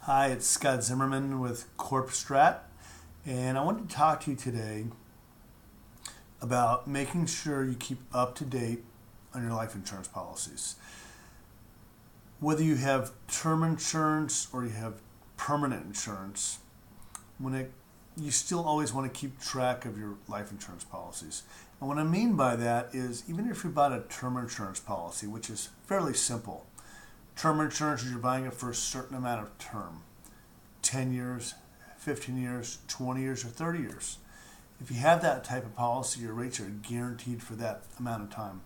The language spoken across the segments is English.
Hi, it's Scott Zimmerman with Strat, and I wanted to talk to you today about making sure you keep up to date on your life insurance policies. Whether you have term insurance or you have permanent insurance, you still always want to keep track of your life insurance policies. And what I mean by that is even if you bought a term insurance policy, which is fairly simple, term insurance is you're buying it for a certain amount of term, 10 years, 15 years, 20 years, or 30 years. If you have that type of policy, your rates are guaranteed for that amount of time.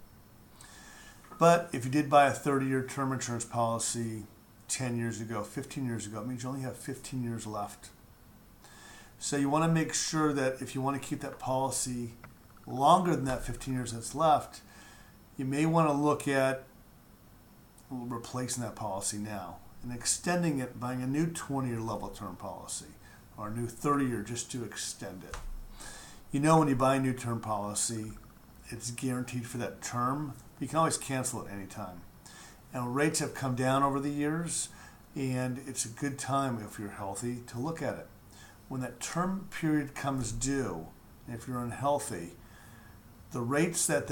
But if you did buy a 30-year term insurance policy 10 years ago, 15 years ago, it means you only have 15 years left. So you want to make sure that if you want to keep that policy longer than that 15 years that's left, you may want to look at replacing that policy now and extending it, buying a new 20-year level term policy or a new 30-year just to extend it. You know, when you buy a new term policy, it's guaranteed for that term. You can always cancel it anytime. And rates have come down over the years, and it's a good time if you're healthy to look at it. When that term period comes due, if you're unhealthy, the rates that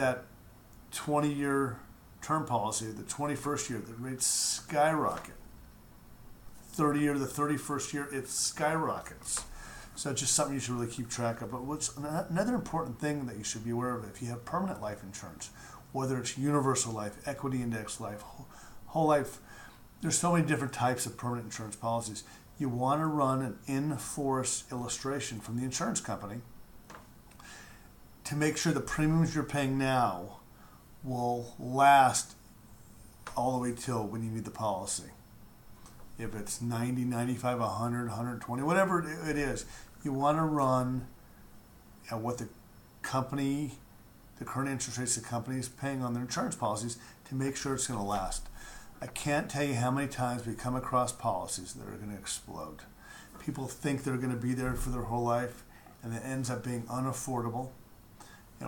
20-year term policy, the 21st year, the rates skyrocket. 30-year to the 31st year, it skyrockets. So it's just something you should really keep track of. But what's another important thing that you should be aware of if you have permanent life insurance, whether it's universal life, equity index life, whole life, there's so many different types of permanent insurance policies. You want to run an in-force illustration from the insurance company to make sure the premiums you're paying now will last all the way till when you need the policy. If it's 90, 95, 100, 120, whatever it is, you want to run at what the company, the current interest rates the company is paying on their insurance policies to make sure it's going to last. I can't tell you how many times we come across policies that are going to explode. People think they're going to be there for their whole life, and it ends up being unaffordable,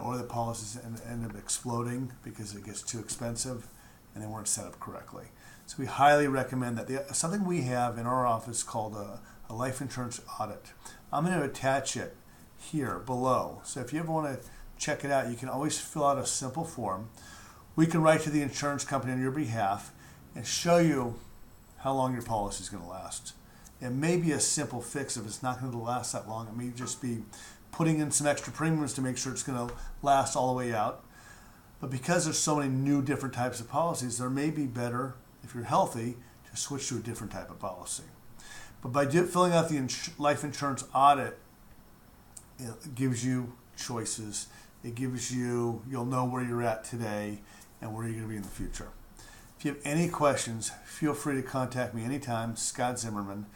or the policies end up exploding because it gets too expensive and they weren't set up correctly. So we highly recommend that. Something we have in our office called a life insurance audit. I'm going to attach it here below. So if you ever want to check it out, you can always fill out a simple form. We can write to the insurance company on your behalf and show you how long your policy is going to last. It may be a simple fix if it's not going to last that long. It may just be putting in some extra premiums to make sure it's going to last all the way out. But because there's so many new different types of policies, there may be better, if you're healthy, to switch to a different type of policy. But by filling out the life insurance audit, it gives you choices. It gives you'll know where you're at today and where you're going to be in the future. If you have any questions, feel free to contact me anytime, Scott Zimmerman.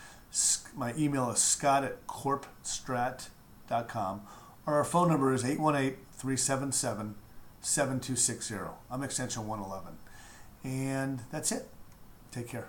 My email is scott@corpstrat.com, or our phone number is 818-377-7260. I'm extension 111. And that's it. Take care.